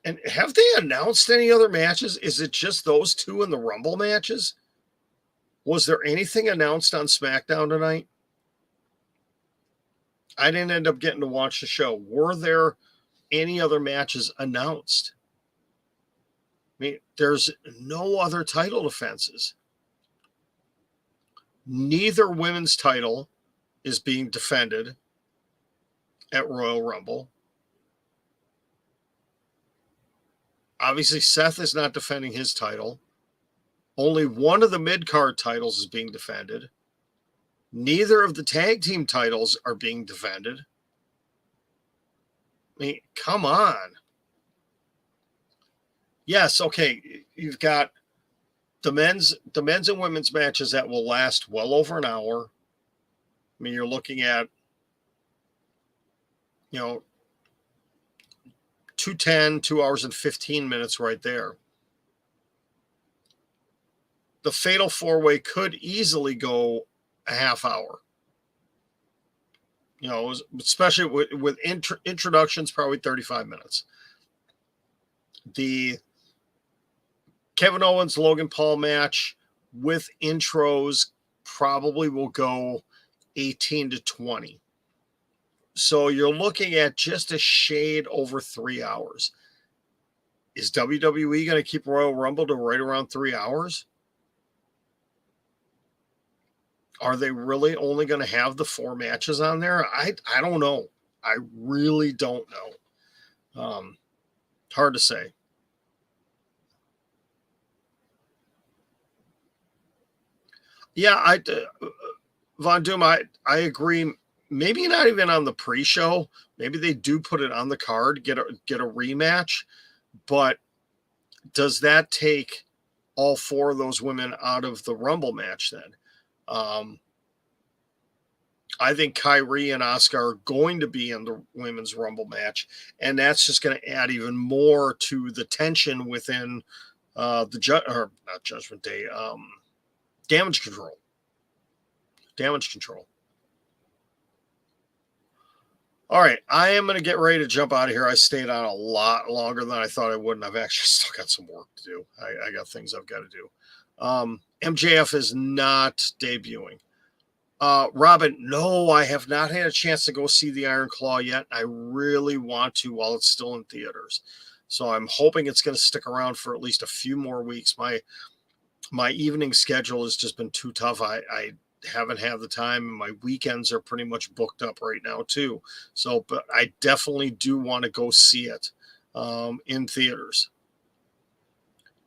A: And have they announced any other matches? Is it just those two in the Rumble matches? Was there anything announced on SmackDown tonight? I didn't end up getting to watch the show. Were there any other matches announced? I mean, there's no other title defenses. Neither women's title is being defended at Royal Rumble. Obviously, Seth is not defending his title. Only one of the mid-card titles is being defended. Neither of the tag team titles are being defended. I mean, come on. Yes, okay. You've got the men's and women's matches that will last well over an hour. I mean, you're looking at, 2 hours and 15 minutes right there. The Fatal 4-Way could easily go a half hour. Especially with introductions, probably 35 minutes. The Kevin Owens Logan Paul match with intros probably will go 18 to 20. So you're looking at just a shade over 3 hours. Is WWE going to keep Royal Rumble to right around 3 hours? Are they really only going to have the 4 matches on there? I don't know. I really don't know. Hard to say. Yeah, Von Doom, I agree. Maybe not even on the pre-show. Maybe they do put it on the card, get a rematch. But does that take all 4 of those women out of the Rumble match then? I think Kyrie and Asuka are going to be in the women's Rumble match, and that's just going to add even more to the tension within not Judgment Day, Damage Control. Damage Control. All right, I am going to get ready to jump out of here. I stayed on a lot longer than I thought I would, and I've actually still got some work to do. I got things I've got to do. MJF is not debuting. Robin, no, I have not had a chance to go see the Iron Claw yet. I really want to while it's still in theaters. So I'm hoping it's going to stick around for at least a few more weeks. My evening schedule has just been too tough. I haven't had the time, and my weekends are pretty much booked up right now too. So, but I definitely do want to go see it in theaters.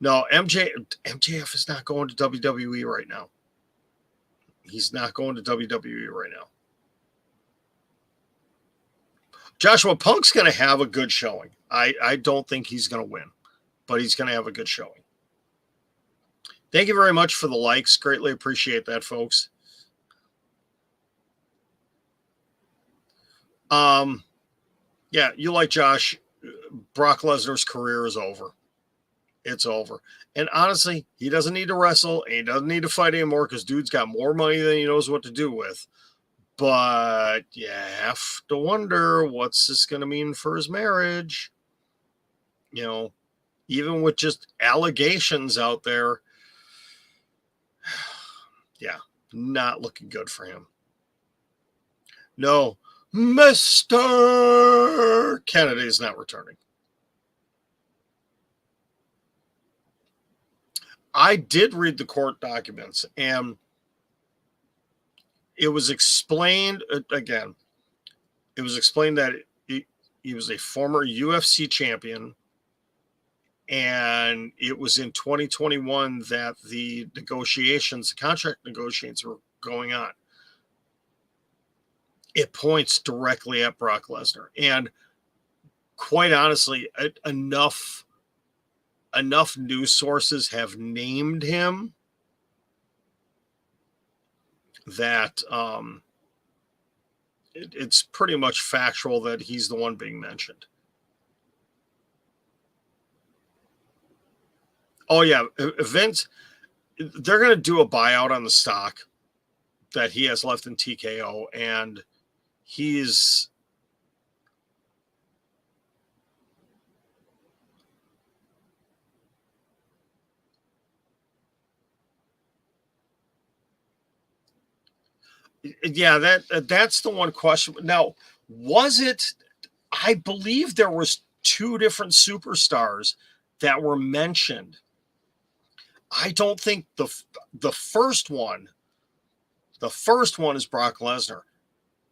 A: No, MJF is not going to WWE right now. He's not going to WWE right now. Joshua Punk's going to have a good showing. I don't think he's going to win, but he's going to have a good showing. Thank you very much for the likes. Greatly appreciate that, folks. Yeah, you like Josh. Brock Lesnar's career is over. It's over. And honestly, he doesn't need to wrestle. And he doesn't need to fight anymore because dude's got more money than he knows what to do with. But you have to wonder, what's this going to mean for his marriage? Even with just allegations out there. Yeah, not looking good for him. No, Mr. Kennedy is not returning. I did read the court documents, and it was explained again. It was explained that he was a former UFC champion, and it was in 2021 that the contract negotiations were going on. It points directly at Brock Lesnar, and quite honestly, enough news sources have named him that it's pretty much factual that he's the one being mentioned. Oh yeah, Vince, they're going to do a buyout on the stock that he has left in TKO, and he's that's the one question. Now, was it? I believe there was 2 different superstars that were mentioned. I don't think the first one is Brock Lesnar.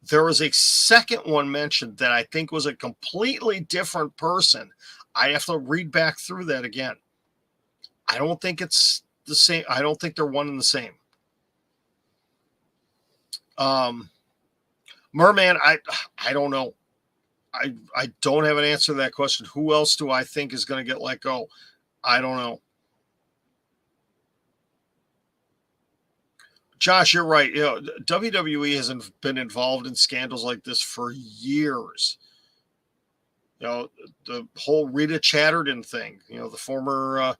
A: There was a second one mentioned that I think was a completely different person. I have to read back through that again. I don't think it's the same. I don't think they're one and the same. Merman, I don't know. I don't have an answer to that question. Who else do I think is going to get let go? I don't know. Josh, you're right. You know, WWE has been involved in scandals like this for years. You know, the whole Rita Chatterton thing. You know, the former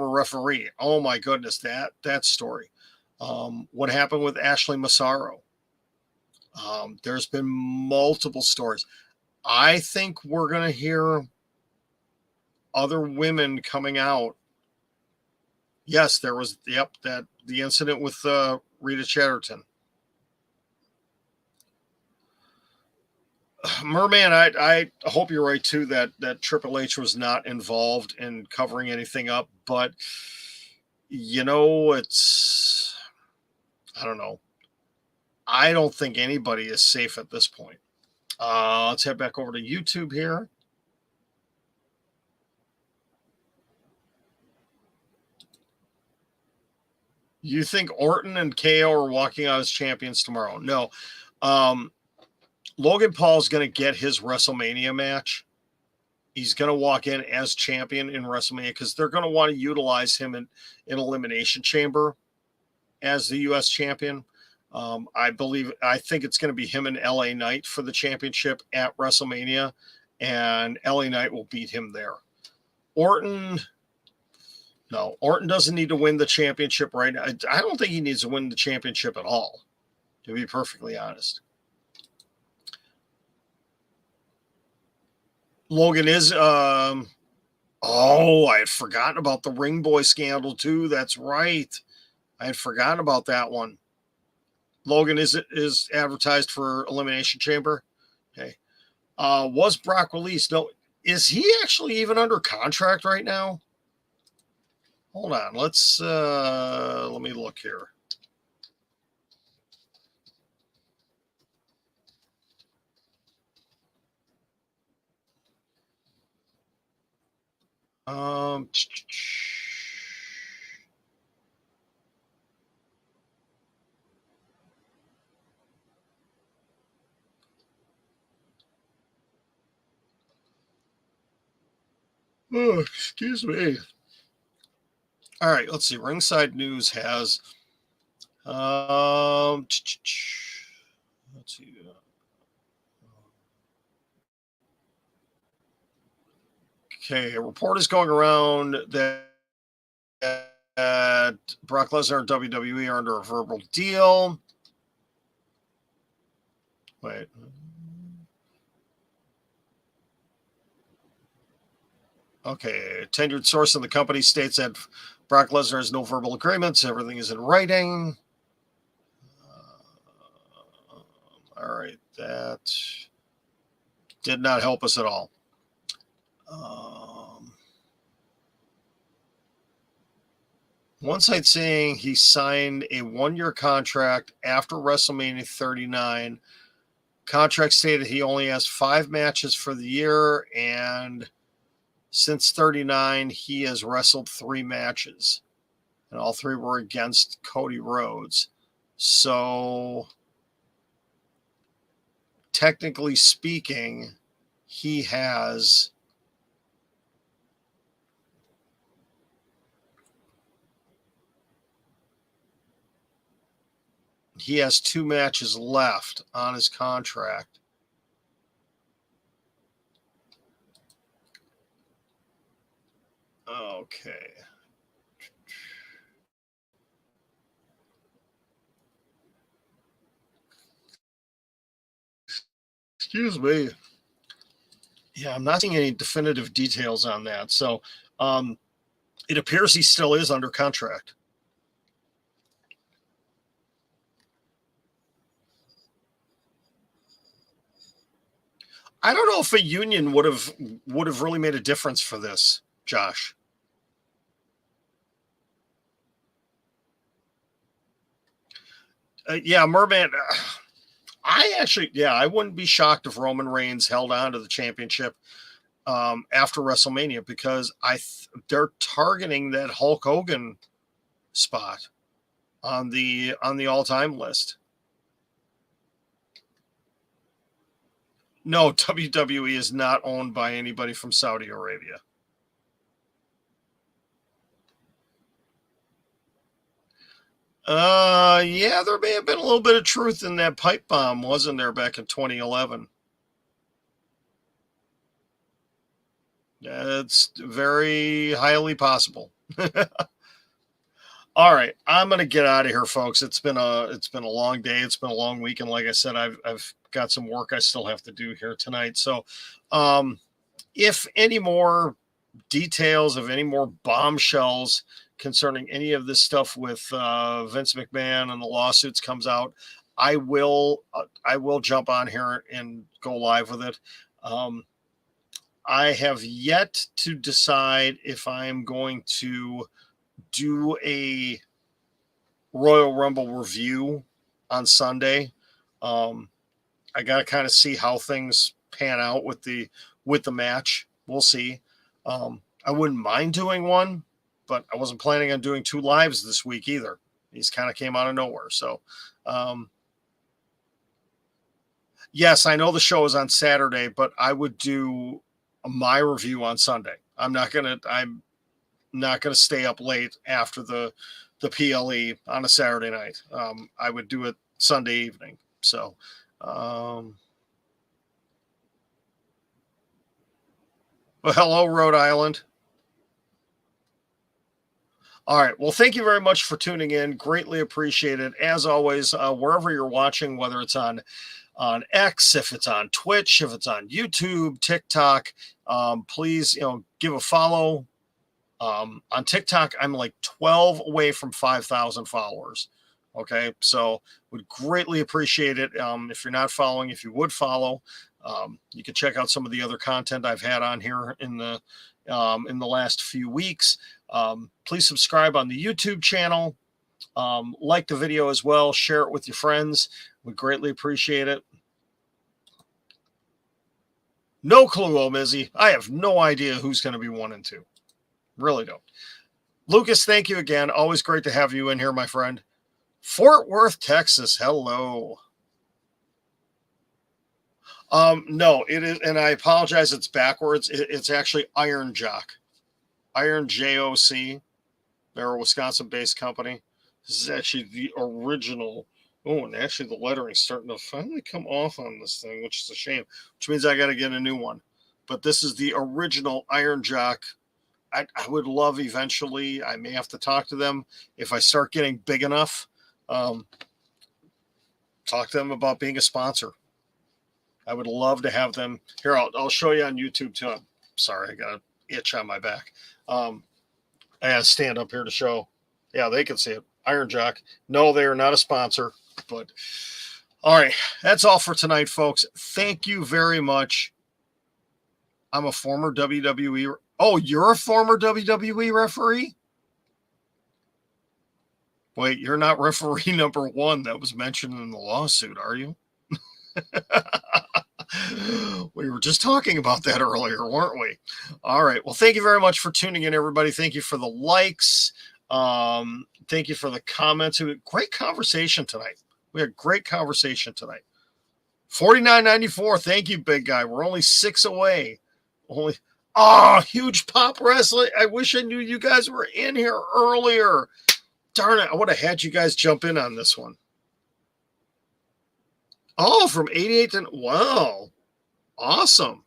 A: referee. Oh my goodness, that story. What happened with Ashley Massaro? There's been multiple stories. I think we're going to hear other women coming out. Yes, there was, the incident with Rita Chatterton. Merman, I hope you're right too that Triple H was not involved in covering anything up, but you know, I don't know. I don't think anybody is safe at this point. Let's head back over to YouTube here. You think Orton and KO are walking out as champions tomorrow? No. Logan Paul is going to get his WrestleMania match. He's going to walk in as champion in WrestleMania because they're going to want to utilize him in Elimination Chamber as the U.S. champion. I think it's going to be him and LA Knight for the championship at WrestleMania, and LA Knight will beat him there. Orton doesn't need to win the championship right now. I don't think he needs to win the championship at all, to be perfectly honest. Logan is, I had forgotten about the Ring Boy scandal too. That's right. I had forgotten about that one. Logan is advertised for Elimination Chamber. Okay. Was Brock released? No. Is he actually even under contract right now? Hold on. Let me look here. Oh, excuse me. All right, let's see. Ringside News has let's see. Okay, a report is going around that Brock Lesnar and WWE are under a verbal deal. Wait. Okay, a tenured source in the company states that Brock Lesnar has no verbal agreements. Everything is in writing. All right, that did not help us at all. One site saying he signed a 1-year contract after WrestleMania 39. Contract stated he only has 5 matches for the year, and since 39, he has wrestled 3 matches, and all 3 were against Cody Rhodes. So, technically speaking, he has he has 2 matches left on his contract. Okay. Excuse me. Yeah, I'm not seeing any definitive details on that. So it appears he still is under contract. I don't know if a union would have really made a difference for this, Josh. Yeah, Merman. I wouldn't be shocked if Roman Reigns held on to the championship. after WrestleMania, because they're targeting that Hulk Hogan spot on the all-time list. No, WWE is not owned by anybody from Saudi Arabia. Yeah, there may have been a little bit of truth in that pipe bomb, wasn't there, back in 2011? It's very highly possible. All right, I'm gonna get out of here, folks. It's been a long day. It's been a long week, and like I said, I've got some work I still have to do here tonight. So, if any more details of any more bombshells concerning any of this stuff with Vince McMahon and the lawsuits comes out, I will jump on here and go live with it. I have yet to decide if I'm going to do a Royal Rumble review on Sunday. I got to kind of see how things pan out with the match. We'll see. I wouldn't mind doing one, but I wasn't planning on doing 2 lives this week either. These kind of came out of nowhere. So, yes, I know the show is on Saturday, but I would do my review on Sunday. I'm not gonna stay up late after the PLE on a Saturday night. I would do it Sunday evening. So, well, hello, Rhode Island. All right. Well, thank you very much for tuning in. Greatly appreciated. As always, wherever you're watching, whether it's on X, if it's on Twitch, if it's on YouTube, TikTok, please, give a follow. On TikTok, I'm like 12 away from 5,000 followers. Okay. So would greatly appreciate it. If you're not following, if you would follow, you can check out some of the other content I've had on here in the last few weeks. Please subscribe on the YouTube channel. Like the video as well. Share it with your friends. We greatly appreciate it. No clue, O'Mizzy. I have no idea who's going to be 1 and 2. Really don't. Lucas, thank you again. Always great to have you in here, my friend. Fort Worth, Texas. Hello. No, it is, and I apologize. It's backwards. It's actually Iron Jock. Iron JOC. They're a Wisconsin-based company. This is actually the original. Oh, and actually the lettering's starting to finally come off on this thing, which is a shame, which means I got to get a new one. But this is the original Iron Jock. I would love eventually, I may have to talk to them if I start getting big enough. Talk to them about being a sponsor. I would love to have them. Here, I'll show you on YouTube too. I'm sorry, I got an itch on my back. I got to stand up here to show. Yeah, they can see it. Iron Jock. No, they are not a sponsor, but all right. That's all for tonight, folks. Thank you very much. I'm a former WWE. Oh, you're a former WWE referee? Wait, you're not referee number 1 that was mentioned in the lawsuit, are you? We were just talking about that earlier, weren't we? All right. Well, thank you very much for tuning in, everybody. Thank you for the likes. Thank you for the comments. Great conversation tonight. We had great conversation tonight. 49.94. Thank you, big guy. We're only 6 away. Huge pop wrestling. I wish I knew you guys were in here earlier. Darn it. I would have had you guys jump in on this one. Oh, from 88 to, wow. Awesome.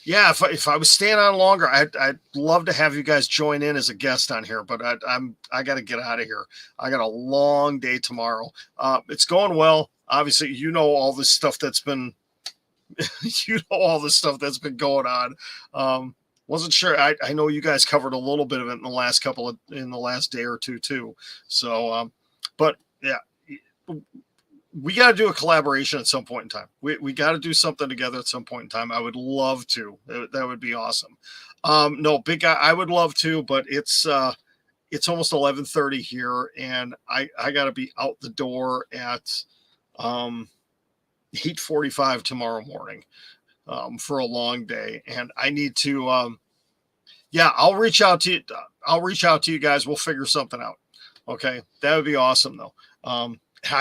A: Yeah, if I was staying on longer, I'd love to have you guys join in as a guest on here, but I got to get out of here. I got a long day tomorrow. It's going well. Obviously, all this stuff that's been going on. Wasn't sure. I know you guys covered a little bit of it in the last day or two too. So, but yeah, we got to do a collaboration at some point in time. We got to do something together at some point in time. I would love to. That would be awesome. No, big guy, I would love to, but it's almost 11:30 here, and I got to be out the door at 8:45 tomorrow morning for a long day, and I need to. Yeah, I'll reach out to you. I'll reach out to you guys. We'll figure something out. Okay, that would be awesome though. I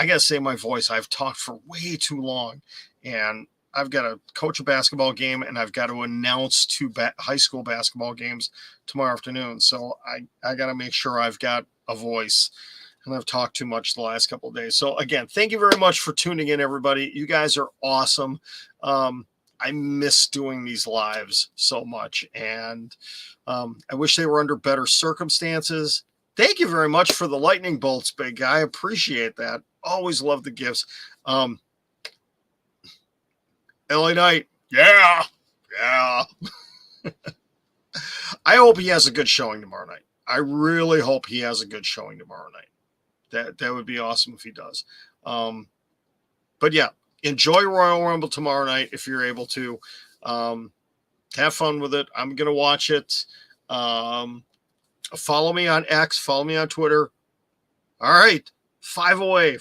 A: gotta say, my voice. I've talked for way too long, and I've got to coach a basketball game, and I've got to announce two high school basketball games tomorrow afternoon. So I got to make sure I've got a voice, and I've talked too much the last couple of days. So again, thank you very much for tuning in, everybody. You guys are awesome. I miss doing these lives so much, and I wish they were under better circumstances. Thank you very much for the lightning bolts, big guy. I appreciate that. Always love the gifts. LA Knight, yeah. I hope he has a good showing tomorrow night. I really hope he has a good showing tomorrow night. That would be awesome if he does. But yeah, enjoy Royal Rumble tomorrow night if you're able to. Have fun with it. I'm gonna watch it. Follow me on X. Follow me on Twitter. All right, 5 away.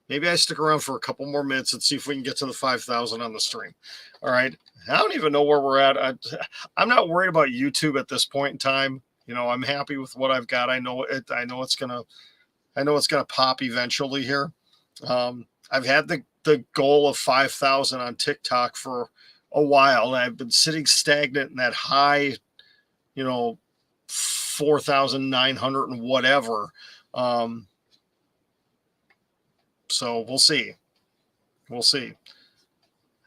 A: Maybe I stick around for a couple more minutes and see if we can get to the 5,000 on the stream. All right. I don't even know where we're at. I'm not worried about YouTube at this point in time. You know, I'm happy with what I've got. I know it's gonna pop eventually here. I've had the goal of 5,000 on TikTok for a while, and I've been sitting stagnant in that high, 4,900 and whatever. So we'll see. I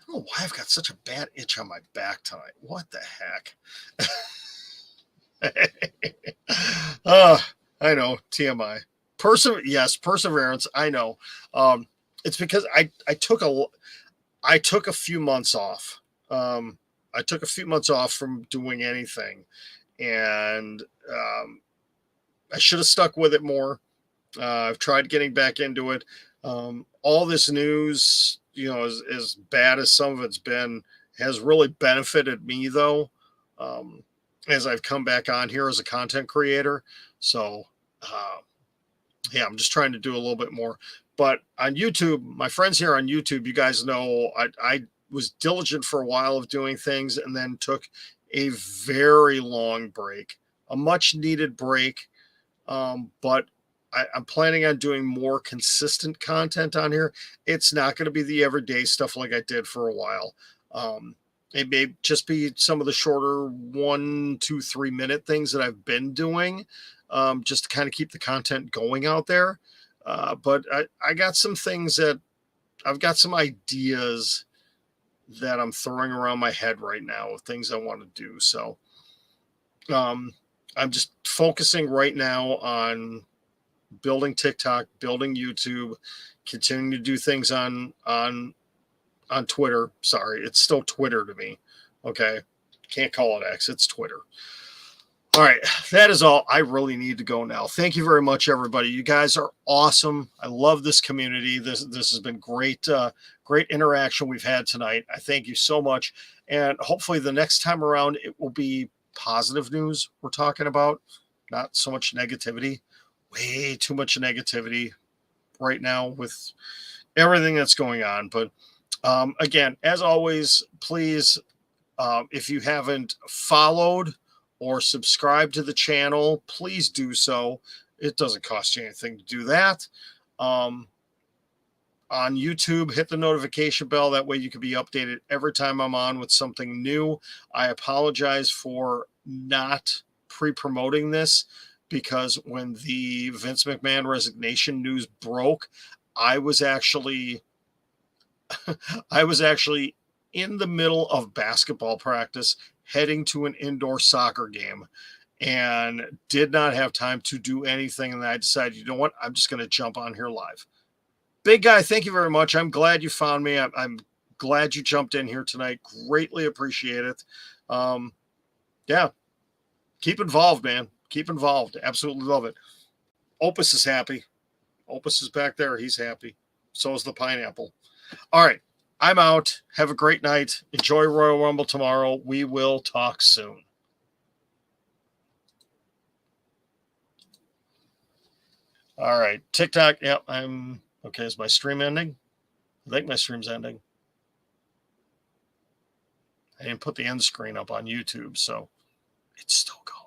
A: don't know why I've got such a bad itch on my back tonight. What the heck? I know, TMI. Perseverance. I know. It's because I took a few months off. I took a few months off from doing anything, and I should have stuck with it more. I've tried getting back into it. All this news, as bad as some of it's been, has really benefited me though. As I've come back on here as a content creator. So, yeah, I'm just trying to do a little bit more. But on YouTube, my friends here on YouTube, you guys know I was diligent for a while of doing things and then took a very long break, a much needed break. But I'm planning on doing more consistent content on here. It's not going to be the everyday stuff like I did for a while. It may just be some of the shorter 1, 2, 3 minute things that I've been doing, just to kind of keep the content going out there. But I got some things that I've got some ideas that I'm throwing around my head right now of things I want to do. So I'm just focusing right now on building TikTok, building YouTube, continuing to do things on Twitter. Sorry, it's still Twitter to me. Okay. Can't call it X. It's Twitter. All right. That is all. I really need to go now. Thank you very much, everybody. You guys are awesome. I love this community. This has been great, great interaction we've had tonight. I thank you so much. And hopefully the next time around, it will be positive news we're talking about, not so much negativity. Way too much negativity right now with everything that's going on. But again, as always, please, if you haven't followed or subscribed to the channel, please do so. It doesn't cost you anything to do that. On YouTube, hit the notification bell. That way you can be updated every time I'm on with something new. I apologize for not pre-promoting this, because when the Vince McMahon resignation news broke, I was actually in the middle of basketball practice, heading to an indoor soccer game, and did not have time to do anything. And I decided, you know what? I'm just going to jump on here live. Big guy, thank you very much. I'm glad you found me. I'm glad you jumped in here tonight. Greatly appreciate it. Yeah, keep involved, man. Keep involved. Absolutely love it. Opus is happy. Opus is back there. He's happy. So is the pineapple. All right. I'm out. Have a great night. Enjoy Royal Rumble tomorrow. We will talk soon. All right. TikTok. Yep. I'm okay. Is my stream ending? I think my stream's ending. I didn't put the end screen up on YouTube, so it's still going.